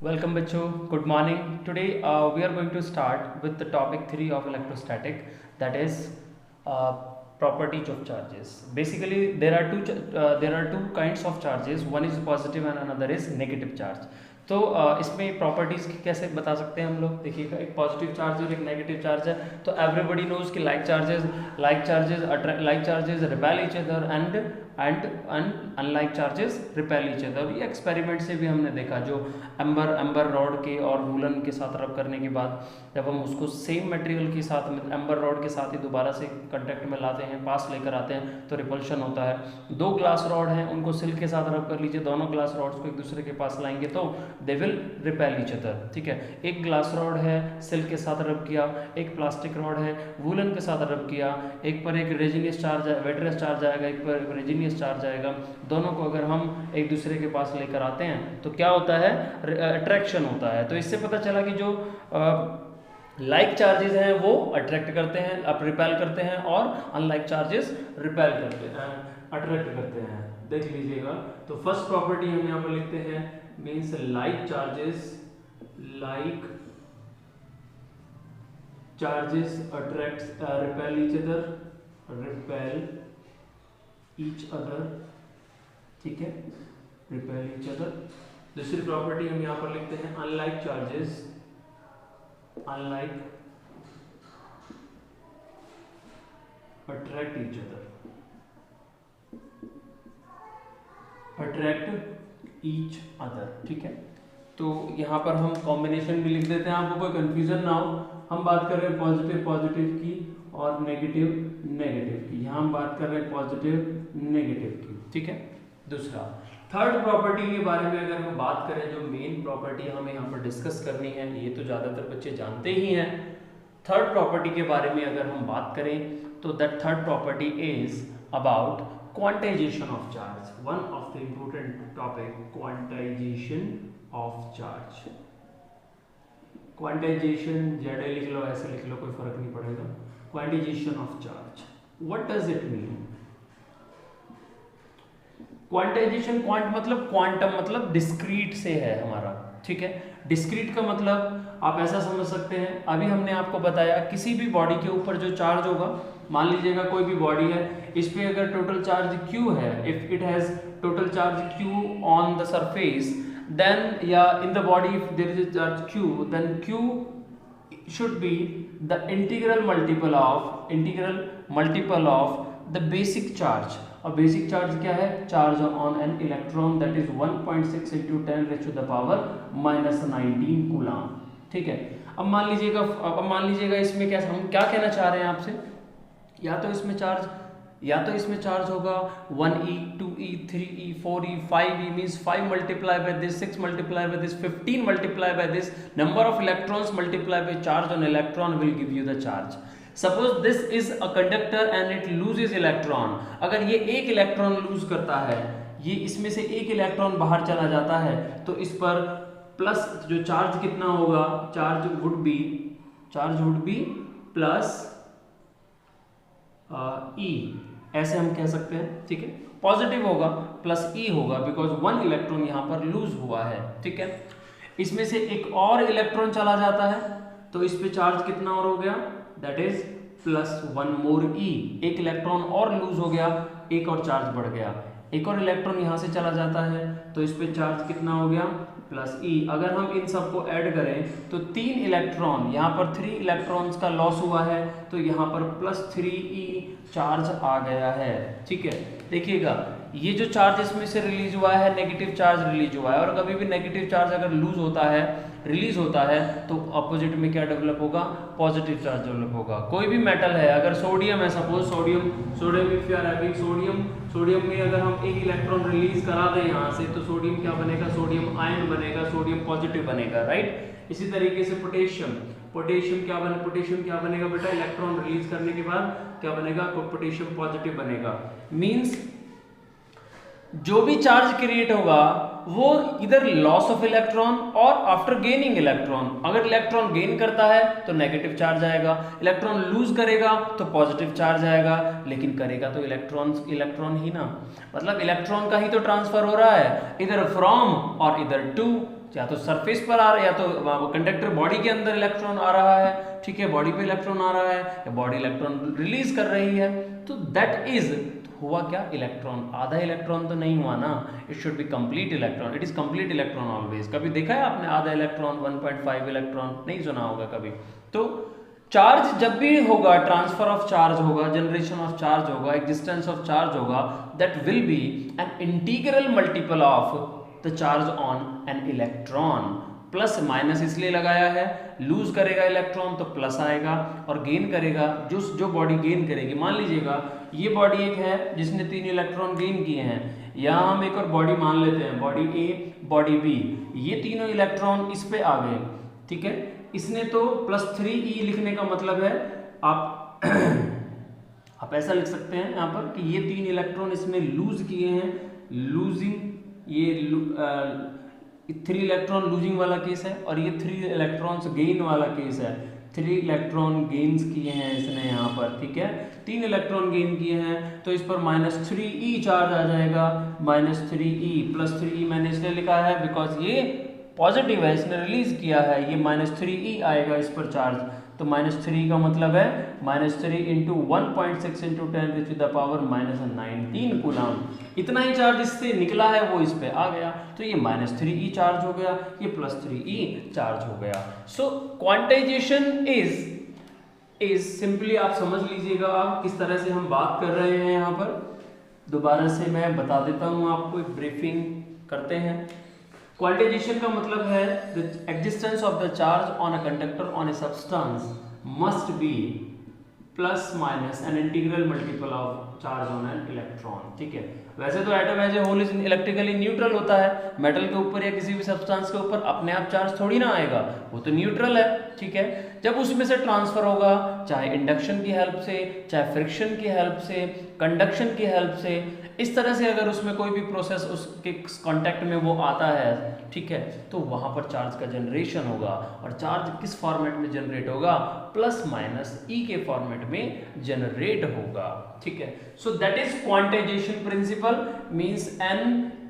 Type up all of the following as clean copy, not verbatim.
Welcome बच्चों, good morning. Today we are going to start with the topic 3 of electrostatic, that is uh, properties of charges. Basically there are two kinds of charges. One is positive and another is negative charge. तो इसमें properties कैसे बता सकते हैं हम लोग? देखिएगा, एक पॉजिटिव चार्ज और एक नेगेटिव चार्ज है. तो एवरीबडी नोज कि like charges repel each other and unlike charges repel each other. ये एक्सपेरिमेंट से भी हमने देखा, जो एम्बर रॉड के और वूलन के साथ रब करने के बाद जब हम उसको सेम मटेरियल के साथ में एम्बर रॉड के साथ ही दोबारा से कंटेक्ट में लाते हैं, पास लेकर आते हैं, तो रिपल्शन होता है. दो ग्लास रॉड हैं, उनको सिल्क के साथ रब कर लीजिए, दोनों ग्लास रॉड्स को एक दूसरे के पास लाएंगे तो they will repel each other. ठीक है, एक ग्लास रॉड है, सिल्क के साथ रब किया, एक प्लास्टिक रॉड है, वूलन के साथ रब किया, एक पर एक रेजिनियस चार्ज वेटरस चार्ज आएगा, एक पर रेजिनियस चार्ज आएगा. दोनों को अगर हम एक दूसरे के पास लेकर आते हैं तो क्या होता है? अट्रैक्शन होता है. तो इससे पता चला कि जो लाइक चार्जेस हैं वो अट्रैक्ट करते हैं, अब रिपेल करते हैं, और अनलाइक चार्जेस रिपेल करते हैं, अट्रैक्ट करते हैं. देख लीजिएगा, तो फर्स्ट प्रॉपर्टी हम यहाँ पर लिखते हैं, means like charges attracts repel each other. ठीक है, रिपेल ईच अदर. दूसरी प्रॉपर्टी हम यहाँ पर लिखते हैं, unlike charges attract each other. ठीक है, तो यहाँ पर हम कॉम्बिनेशन भी लिख देते हैं, आपको कोई कंफ्यूजन ना हो. हम बात कर रहे हैं पॉजिटिव की और नेगेटिव की. यहाँ हम बात कर रहे हैं पॉजिटिव नेगेटिव की. ठीक है. दूसरा, थर्ड प्रॉपर्टी के बारे में अगर हम बात करें, जो मेन प्रॉपर्टी हमें यहाँ पर डिस्कस करनी है, ये तो ज़्यादातर बच्चे जानते ही हैं. थर्ड प्रॉपर्टी के बारे में अगर हम बात करें तो that third property is about quantization of charge. One of the important topic, quantization of charge. Quantization ZA लिख लो, ऐसे लिख लो, कोई फर्क नहीं पड़ेगा. Quantization of charge, what does it mean? Quantization, quant मतलब क्वांटम, मतलब डिस्क्रीट से है हमारा. ठीक है, डिस्क्रीट का मतलब आप ऐसा समझ सकते हैं, अभी हमने आपको बताया किसी भी बॉडी के ऊपर जो चार्ज होगा, मान लीजिएगा कोई भी बॉडी है, इस पे अगर टोटल चार्ज Q है, if it has total charge Q on the surface, then या in the body if there is a charge Q, then Q should be the integral multiple of the basic charge. और basic charge क्या है? Charge on an electron, that is 1.6 into 10⁻⁻19 coulomb. ठीक है, अब मान लीजिएगा इसमें क्या, हम क्या कहना चाह रहे हैं आपसे, या तो इसमें चार्ज होगा 1e 2e 3e 4e 5e, means 5 multiply by this, 6 multiply by this, 15 multiply by this, number of electrons multiply by charge on electron will give you the charge. Suppose this is a conductor and it loses electron. अगर ये एक electron lose करता है, ये इसमें से एक electron बाहर चला जाता है, तो इस पर प्लस जो चार्ज कितना होगा, charge would be plus E, ऐसे हम कह सकते हैं. ठीक है, पॉजिटिव होगा, प्लस E होगा, बिकॉज 1 इलेक्ट्रॉन यहाँ पर लूज हुआ है. ठीक है, इसमें से एक और इलेक्ट्रॉन चला जाता है, तो इस पे चार्ज कितना और हो गया, that is plus 1 more E. एक इलेक्ट्रॉन और लूज हो गया, एक और चार्ज बढ़ गया. एक और इलेक्ट्रॉन यहाँ से चला जाता है, तो इस पे चार्ज कितना हो गया, प्लस E. अगर हम इन सबको ऐड करें तो 3 इलेक्ट्रॉन, यहाँ पर 3 इलेक्ट्रॉन्स का लॉस हुआ है, तो यहाँ पर प्लस 3E चार्ज आ गया है. ठीक है, देखिएगा, ये जो चार्ज इसमें से रिलीज हुआ है, नेगेटिव चार्ज रिलीज हुआ है, और कभी भी नेगेटिव चार्ज अगर लूज होता है, रिलीज होता है, तो अपोजिट में क्या डेवलप होगा, पॉजिटिव चार्ज डेवलप होगा. कोई भी मेटल है, अगर सोडियम है, suppose sodium if you are having sodium में अगर हम एक इलेक्ट्रॉन रिलीज करा दें यहाँ से, तो सोडियम क्या बनेगा, सोडियम आयन बनेगा, सोडियम पॉजिटिव बनेगा. राइट. इसी तरीके से पोटेशियम क्या बनेगा बेटा, इलेक्ट्रॉन रिलीज करने के बाद क्या बनेगा, पोटेशियम पॉजिटिव बनेगा. मींस जो भी चार्ज क्रिएट होगा वो इधर लॉस ऑफ इलेक्ट्रॉन और आफ्टर गेनिंग इलेक्ट्रॉन. अगर इलेक्ट्रॉन गेन करता है तो नेगेटिव चार्ज आएगा, इलेक्ट्रॉन लूज करेगा तो पॉजिटिव चार्ज आएगा, लेकिन करेगा तो इलेक्ट्रॉन ही ना, मतलब इलेक्ट्रॉन का ही तो ट्रांसफर हो रहा है, इधर फ्रॉम और इधर टू. या तो सरफेस पर आ रहा है या तो कंडक्टर बॉडी के अंदर इलेक्ट्रॉन आ रहा है, ठीक है, बॉडी पे इलेक्ट्रॉन आ रहा है या बॉडी इलेक्ट्रॉन रिलीज कर रही है, तो दैट इज हुआ क्या, इलेक्ट्रॉन। आधा इलेक्ट्रॉन तो नहीं हुआ ना, it should be complete electron, it is complete electron always. कभी देखा है आपने आधा इलेक्ट्रॉन, 1.5 इलेक्ट्रॉन, नहीं सुना होगा कभी। तो चार्ज जब भी होगा, ट्रांसफर ऑफ चार्ज होगा, जनरेशन ऑफ चार्ज होगा, एग्जिस्टेंस ऑफ चार्ज होगा, that will be N integral multiple of the charge on an electron. Plus minus इसलिए लगाया है, लूज करेगा इलेक्ट्रॉन तो प्लस आएगा, और गेन करेगा, जो बॉडी गेन करेगी, मान लीजिएगा ये बॉडी एक है जिसने 3 इलेक्ट्रॉन गेन किए हैं, यहाँ हम एक और बॉडी मान लेते हैं, बॉडी ए, बॉडी बी, ये तीनों इलेक्ट्रॉन इस पे आ गए, ठीक है। इसने तो +3e लिखने का मतलब है, आप ऐसा लिख सकते हैं यहाँ पर कि ये 3 इलेक्ट्रॉन इसमें लूज किए हैं, लूजिंग, ये 3 इलेक्ट्रॉन लूजिंग वाला केस है, और ये 3 इलेक्ट्रॉन्स गेन वाला केस है। 3 इलेक्ट्रॉन गेन्स किए हैं इसने यहाँ पर, ठीक है, 3 इलेक्ट्रॉन गेन किए हैं, तो इस पर -3e चार्ज आ जाएगा, -3e +3e मैंने इसलिए लिखा है बिकॉज ये पॉजिटिव है, इसने रिलीज किया है, ये -3e आएगा इस पर चार्ज, तो -3 का मतलब है -3 × 1.6 × 10⁻⁻19 कूलम। इतना ही चार्ज इससे निकला है वो इस पे आ गया, तो ये -3e चार्ज हो गया, ये +3e चार्ज हो गया। सो क्वांटाइजेशन इज सिंपली, आप समझ लीजिएगा आप किस तरह से हम बात कर रहे हैं यहाँ पर। दोबारा से मैं बता देता हूँ आपको, एक ब्रीफिंग करते हैं। क्वांटाइजेशन का मतलब है the existence of the charge on a conductor on a substance must be plus minus N integral multiple of charge on an electron, ठीक है। वैसे तो atom as a whole is electrically neutral होता है, metal के ऊपर या किसी भी सब्सटेंस के ऊपर अपने आप चार्ज थोड़ी ना आएगा, वो तो न्यूट्रल है, ठीक है। जब उसमें से ट्रांसफर होगा, चाहे इंडक्शन की हेल्प से, चाहे फ्रिक्शन की हेल्प से, कंडक्शन की हेल्प से, इस तरह से अगर उसमें कोई भी प्रोसेस उसके कांटेक्ट में वो आता है, ठीक है, तो वहां पर चार्ज का जनरेशन होगा, और चार्ज किस फॉर्मेट में जनरेट होगा, प्लस माइनस ई के फॉर्मेट में जनरेट होगा, ठीक है। So that is quantization principle, means n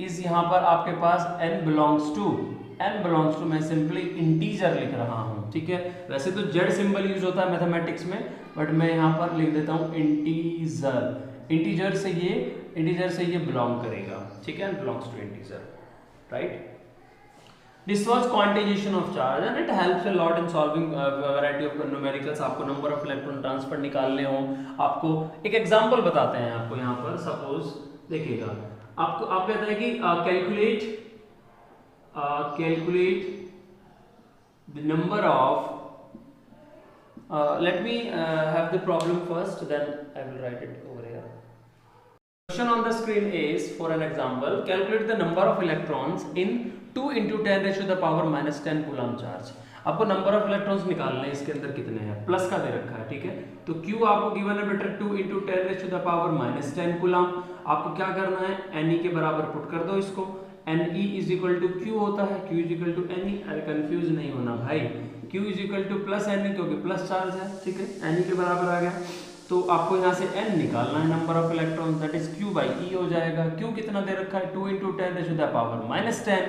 is यहाँ पर आपके पास n बिलोंग्स टू मैं सिंपली इंटीजर लिख रहा हूँ, ठीक है। वैसे तो z सिंबल यूज होता है मैथमेटिक्स में, बट मैं यहाँ पर लिख देता हूँ इंटीजर से ये बिलोंग करेगा, ठीक है, belongs to integer, right. This was quantization of charge and it helps a lot in solving variety of numericals। आपको नंबर ऑफ इलेक्ट्रॉन ट्रांसफर निकालने हो, आपको एक एग्जांपल बताते हैं आपको यहाँ पर। सपोज देखिएगा, आप कहते हैं कि calculate the number of, let me have the problem first, then I will write it over here. Question on the screen is, for an example, calculate the number of electrons in 2 × 10⁻⁻10 coulomb charge. आपको number of electrons निकालने हैं, इसके अंदर कितने हैं, plus का दे रखा है, ठीक है। तो Q आपको गिवन है बेटा 2 × 10⁻⁻10 कूलम। आपको क्या करना है, Ne के बराबर पुट कर दो इसको, Ne = Q होता है, Q = Ne, अरे कंफ्यूज नहीं होना भाई, Q = +Ne क्योंकि प्लस चार्ज है, ठीक है, Ne के बराबर आ गया। तो आपको यहाँ से n निकालना है, number of electron, that is Q/E हो जाएगा। Q कितना दे रखा है, 2 × 10⁻⁻10,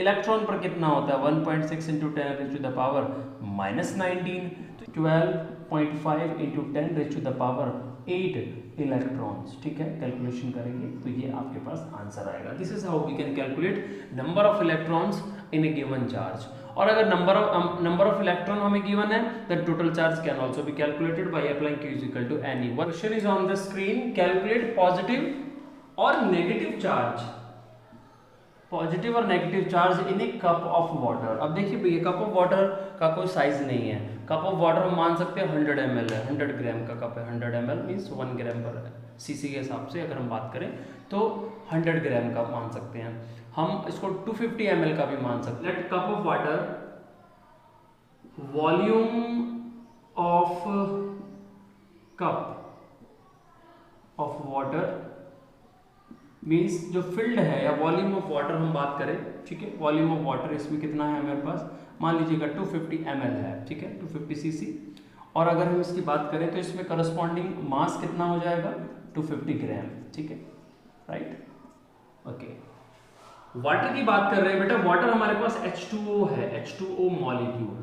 इलेक्ट्रॉन पर कितना होता है, 1.6 × 10⁻⁻19, तो 12.5 × 10⁻8 इलेक्ट्रॉन्स, ठीक है। कैलकुलेशन करेंगे तो ये आपके पास आंसर आएगा। This is how we can calculate number of electrons in a given charge. और अगर नंबर ऑफ इलेक्ट्रॉन हमें गिवन है, then total charge can also be calculated by applying Q = Ne। One question is on the screen, calculate positive or negative charge, positive और negative charge in a cup of water. अब देखिए भैया, cup of water का कोई size नहीं है, cup of water हम मान सकते हैं 100 ml है, 100 ग्राम का कप है, 100 ml मीन्स 1 ग्राम पर सीसी के हिसाब से अगर हम बात करें तो 100 ग्राम का मान सकते हैं। हम इसको 250 ml का भी मान सकते हैं। Let cup of water, volume of cup of water means जो फिल्ड है, या वॉल्यूम ऑफ वाटर हम बात करें, ठीक है, वॉल्यूम ऑफ वाटर इसमें कितना है हमारे पास, मान लीजिएगा 250 ml है, ठीक है, 250 cc। और अगर हम इसकी बात करें तो इसमें करस्पॉन्डिंग मास कितना हो जाएगा, 250 ग्राम, ठीक है, राइट, ओके। वाटर की बात कर रहे हैं बेटा, वाटर हमारे पास H2O है, H2O मॉलिक्यूल।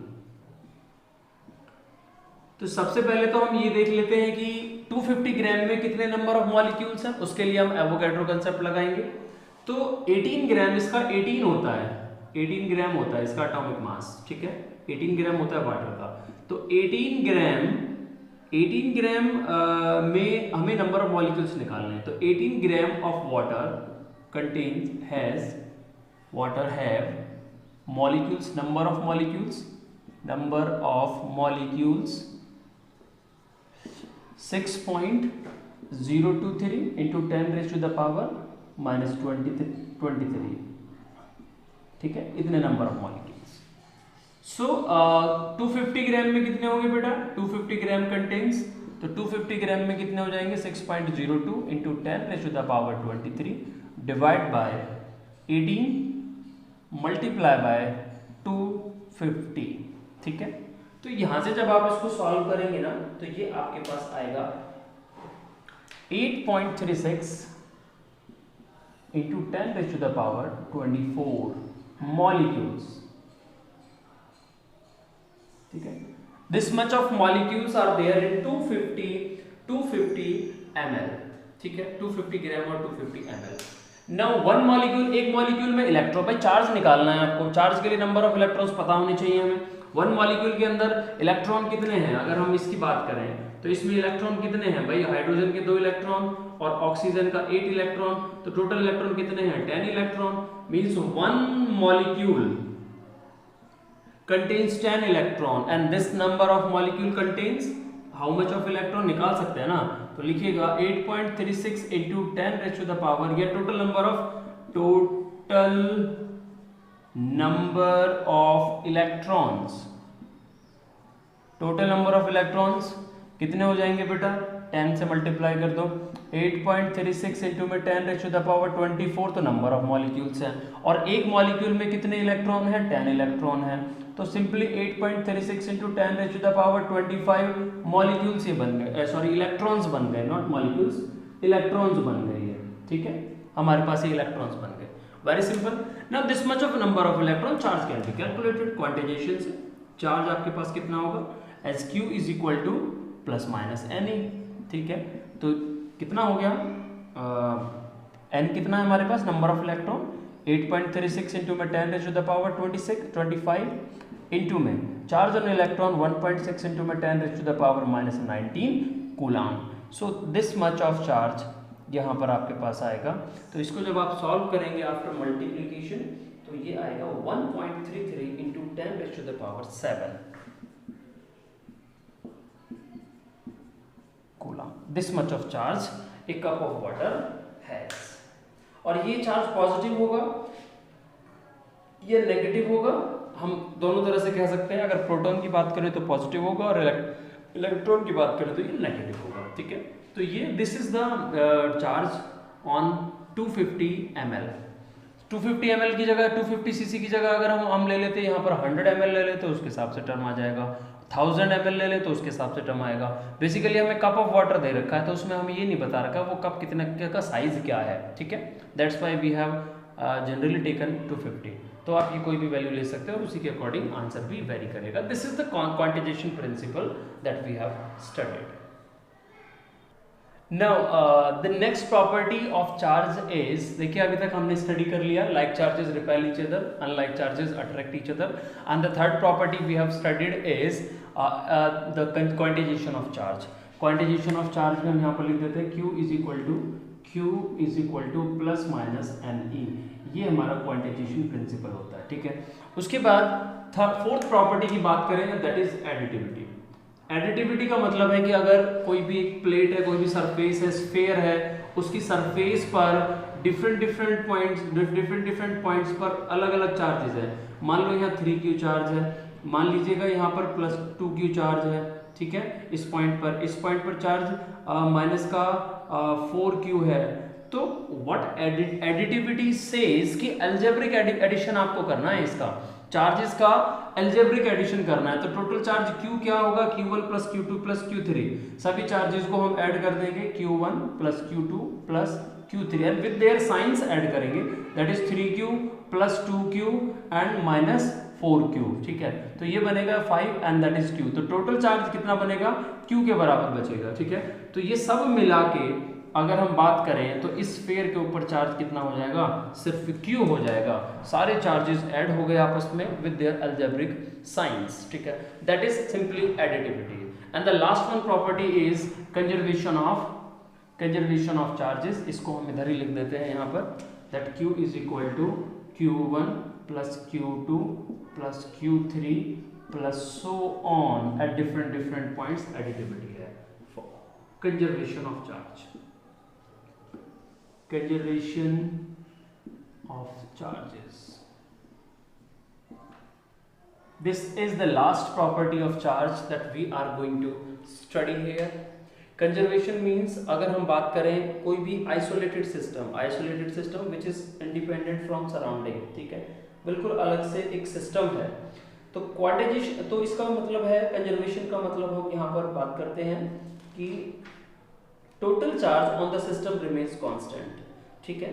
तो सबसे पहले तो हम ये देख लेते हैं कि 250 ग्राम में कितने नंबर ऑफ मॉलिक्यूल्स हैं, उसके लिए हम एवोगैड्रो कंसेप्ट लगाएंगे। तो 18 ग्राम इसका 18 होता है, 18 ग्राम होता है इसका एटॉमिक मास, ठीक है, 18 ग्राम होता है वाटर का। तो 18 ग्राम में हमें नंबर ऑफ मॉलिक्यूल्स निकालने हैं। तो 18 gram of water contains water have molecules, number of molecules 6.023 into 10 raised to the power minus 23, ठीक है, इतने नंबर ऑफ मॉलिक्यूल्स। सो 250 ग्राम में कितने होंगे बेटा, 250 ग्राम कंटेन्स, तो 250 ग्राम में कितने हो जाएंगे 6.02 into 10 raised to the power 23 divide by 18 multiply by 250, ठीक है। तो यहां से जब आप इसको सॉल्व करेंगे ना, तो ये आपके पास आएगा 8.36 into 10 raised to the power 24 molecules, ठीक है। This much of molecules are there in 250 ml, ठीक है, 250 ग्राम और 250 ml। नाउ वन मॉलिक्यूल, एक मॉलिक्यूल में इलेक्ट्रॉन, भाई चार्ज निकालना है आपको, चार्ज के लिए नंबर ऑफ इलेक्ट्रॉन्स पता होने चाहिए हमें। वन मॉलिक्यूल के अंदर इलेक्ट्रॉन कितने हैं, अगर हम इसकी बात करें तो इसमें इलेक्ट्रॉन कितने हैं भाई, हाइड्रोजन के 2 इलेक्ट्रॉन और ऑक्सीजन का 8 इलेक्ट्रॉन, तो टोटल इलेक्ट्रॉन कितने हैं 10 electron. Means one molecule contains 10 electron and this number of molecule contains how much of electron, निकाल सकते हैं ना, तो लिखिएगा 8.36 into 10 raised to the power, ये total number of electrons कितने हो जाएंगे बेटा, 10 से मल्टीप्लाई कर दो, 8.36 इंटू में 10 रेज़ टू द पावर 24, तो नंबर ऑफ मॉलिक्यूल्स हैं। और एक मॉलिक्यूल में कितने इलेक्ट्रॉन है, 10 इलेक्ट्रॉन है। तो simply 8.36 into 10 raise to the power 25 molecules ये बन गए, सॉरी इलेक्ट्रॉन्स बन गए, नॉट मॉलिक्यूल्स, इलेक्ट्रॉन्स बन गए ये, ठीक है, हमारे पास ये इलेक्ट्रॉन्स बन गए। Very simple. Now this much of number of electron charge can be calculated quantization से। चार्ज आपके पास कितना होगा, as Q is equal to plus minus N E, ठीक है। तो कितना हो गया, एन कितना है हमारे पास, नंबर ऑफ इलेक्ट्रॉन 8.36 इंटू में 10 raise to the power 25 into में चार्ज ऑन इलेक्ट्रॉन 1.6 इंटू में 10 raise to the power minus 19 coulomb. So this much of charge यहाँ पर आपके पास आएगा। तो इसको जब आप सॉल्व करेंगे आफ्टर मल्टीप्लीकेशन, तो ये आएगा 1.33 into 10 raise to the power 7 coulomb. This much of charge a cup of water has. और ये चार्ज पॉजिटिव होगा, ये नेगेटिव होगा, हम दोनों तरह से कह सकते हैं। अगर प्रोटॉन की बात करें तो पॉजिटिव होगा और इलेक्ट्रॉन की बात करें तो ये नेगेटिव होगा, ठीक है। तो ये this is the charge on 250 ml। 250 ml की जगह 250 cc की जगह अगर हम ले लेते यहाँ पर 100 ml ले लेते तो उसके हिसाब से टर्म आ जाएगा, 1000 ml ले ले तो उसके हिसाब से टर्म आएगा। बेसिकली हमें कप ऑफ वाटर दे रखा है तो उसमें हमें ये नहीं बता रखा वो कप कितने का साइज क्या है, ठीक है। That's why we have generally taken 250। तो आप ये कोई भी वैल्यू ले सकते हो और उसी के अकॉर्डिंग आंसर भी वेरी करेगा। This is the quantization principle that we have studied. Now the next property of charge is, देखिए अभी तक हमने स्टडी कर लिया like charges repel each other, unlike charges attract each other, and the third property we have studied is the quantization of charge। quantization of charge में हम यहाँ पर लिख देते हैं Q is equal to plus minus NE, ये हमारा quantisation principal होता है, ठीक है। उसके बाद फोर्थ प्रॉपर्टी की बात करें दैट इज एडिटिविटी। एडिटिविटी का मतलब है कि अगर कोई भी एक प्लेट है, कोई भी सरफेस है, स्फीयर है, उसकी सरफेस पर डिफरेंट पॉइंट्स पर अलग अलग चार्जेस है। मान लो यहाँ 3Q चार्ज है, मान लीजिएगा यहाँ पर प्लस 2Q चार्ज है, ठीक है। इस पॉइंट पर चार्ज माइनस का 4Q है। तो व्हाट एडिटिविटी सेज कि अलजेब्रिक एडिशन आपको करना है, इसका चार्जेस का अलजेब्रिक एडिशन करना है। तो टोटल चार्ज Q क्या होगा, Q1 plus Q2 plus Q3, सभी चार्जेस को हम ऐड कर देंगे, Q1 plus Q2 plus Q3 and with their signs add करेंगे, that is 3Q plus 2Q and minus 4Q, ठीक है। तो ये बनेगा 5 एंड दैट इज Q। तो टोटल चार्ज कितना बनेगा, Q के बराबर बचेगा, ठीक है। तो ये सब मिला के अगर हम बात करें तो इस स्फीयर के ऊपर चार्ज कितना हो जाएगा, सिर्फ Q हो जाएगा। सारे चार्जेस ऐड हो गए आपस में विद देयर अलजेब्रिक साइंस, ठीक है। That is simply additivity. And the last one property is conservation of charges. इसको हम इधर ही लिख देते हैं यहाँ पर, that Q is equal to Q1 plus Q2 plus Q3 plus so on at different points. Additivity है conservation of charge, conservation of charges. This is the last property of charge that we are going to study here. Conservation means अगर हम बात करें कोई भी isolated system which is independent from surrounding, ठीक है, बिल्कुल अलग से एक सिस्टम है। तो क्वांटाइजेशन, तो इसका मतलब है कंजर्वेशन का मतलब हम यहाँ पर बात करते हैं कि total charge on the system remains constant, ठीक है।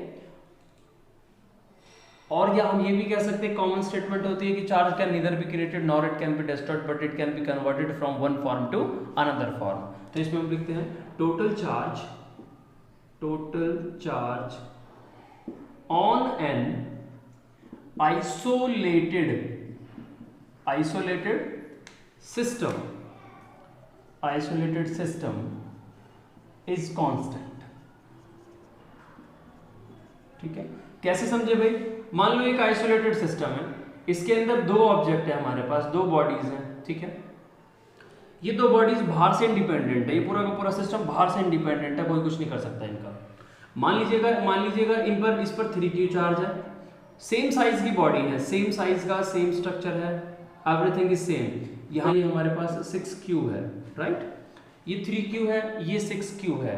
और या हम ये भी कह सकते हैं, कॉमन स्टेटमेंट होती है कि charge can neither be created nor it can be destroyed but it can be converted from one form to another form. तो इसमें हम लिखते हैं total charge on an isolated system is constant, ठीक है। कैसे समझे भाई, मान लो एक आइसोलेटेड सिस्टम है, इसके अंदर दो ऑब्जेक्ट है हमारे पास, दो बॉडीज हैं, ठीक है। ये दो बॉडीज बाहर से इंडिपेंडेंट है, ये पूरा का पूरा सिस्टम बाहर से इंडिपेंडेंट है, कोई कुछ नहीं कर सकता इनका। मान लीजिएगा इस पर 3Q चार्ज है, सेम साइज की बॉडी है, सेम साइज का सेम स्ट्रक्चर है, एवरीथिंग इज सेम। यहाँ ये हमारे पास 6Q है, राइट, ये 3Q है, ये 6Q है।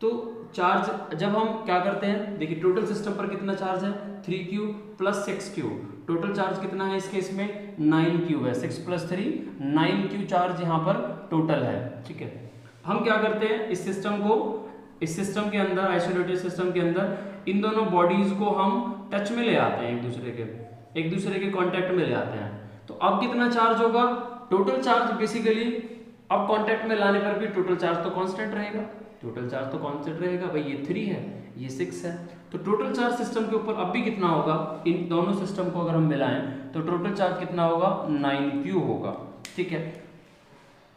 तो चार्ज जब हम क्या करते हैं, देखिए टोटल सिस्टम पर कितना चार्ज है, 3Q plus 6Q। Total charge कितना है इसके, इसमें 9Q है, 6 प्लस 3 9Q चार्ज यहाँ पर टोटल है, ठीक है। हम क्या करते हैं, इस सिस्टम के अंदर, आइसोलेटेड सिस्टम के अंदर इन दोनों बॉडीज को हम टच में ले आते हैं, एक दूसरे के कांटेक्ट में ले आते हैं। तो अब कितना चार्ज होगा, टोटल चार्ज बेसिकली अब कांटेक्ट में लाने पर भी टोटल चार्ज तो कांस्टेंट रहेगा, भाई ये 3 है, ये 6 है। तो टोटल चार्ज सिस्टम के ऊपर अब भी कितना होगा, इन दोनों सिस्टम को अगर हम मिलाएं तो टोटल चार्ज कितना होगा, 9Q होगा, ठीक है।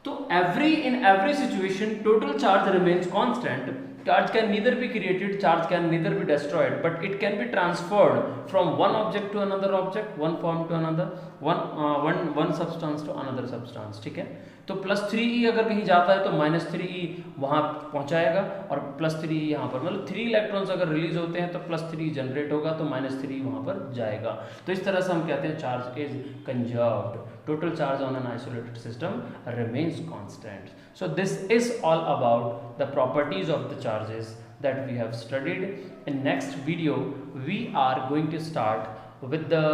तो in every situation total charge remains constant. Charge can neither be created, charge can neither be destroyed, but it can be transferred from one object to another object, one form to another, one substance to another substance, ठीक है। तो +3E अगर कहीं जाता है तो -3E वहाँ पहुँचाएगा, और +3E यहाँ पर, मतलब 3 इलेक्ट्रॉन्स अगर रिलीज होते हैं तो +3 जनरेट होगा, तो -3 वहाँ पर जाएगा। तो इस तरह से हम कहते हैं charge is conserved, total charge on an isolated system remains constant. So this is all about the properties of the charges that we have studied. In next video we are going to start with the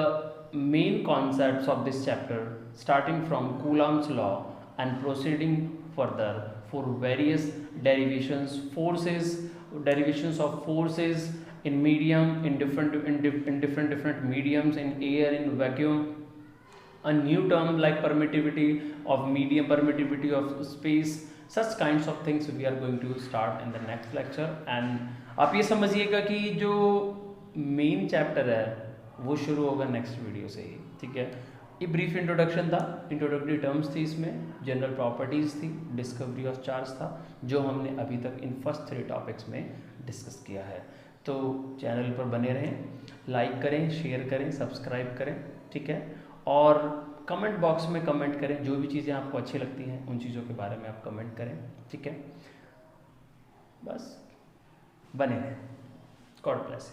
main concepts of this chapter, starting from Coulomb's law and proceeding further for various derivations of forces in medium, in different mediums, in air, in vacuum, a new term like permittivity of medium, permittivity of space, such kinds of things we are going to start in the next lecture. And आप ये समझिएगा कि जो main chapter है वो शुरू होगा next video से ही, ठीक है। ये ब्रीफ इंट्रोडक्शन था, इंट्रोडक्टरी टर्म्स थी, इसमें जनरल प्रॉपर्टीज थी, डिस्कवरी ऑफ चार्ज था, जो हमने अभी तक इन फर्स्ट 3 टॉपिक्स में डिस्कस किया है। तो चैनल पर बने रहें, लाइक करें, शेयर करें, सब्सक्राइब करें, ठीक है। और कमेंट बॉक्स में कमेंट करें, जो भी चीज़ें आपको अच्छी लगती हैं उन चीज़ों के बारे में आप कमेंट करें, ठीक है। बस बने रहें। God bless.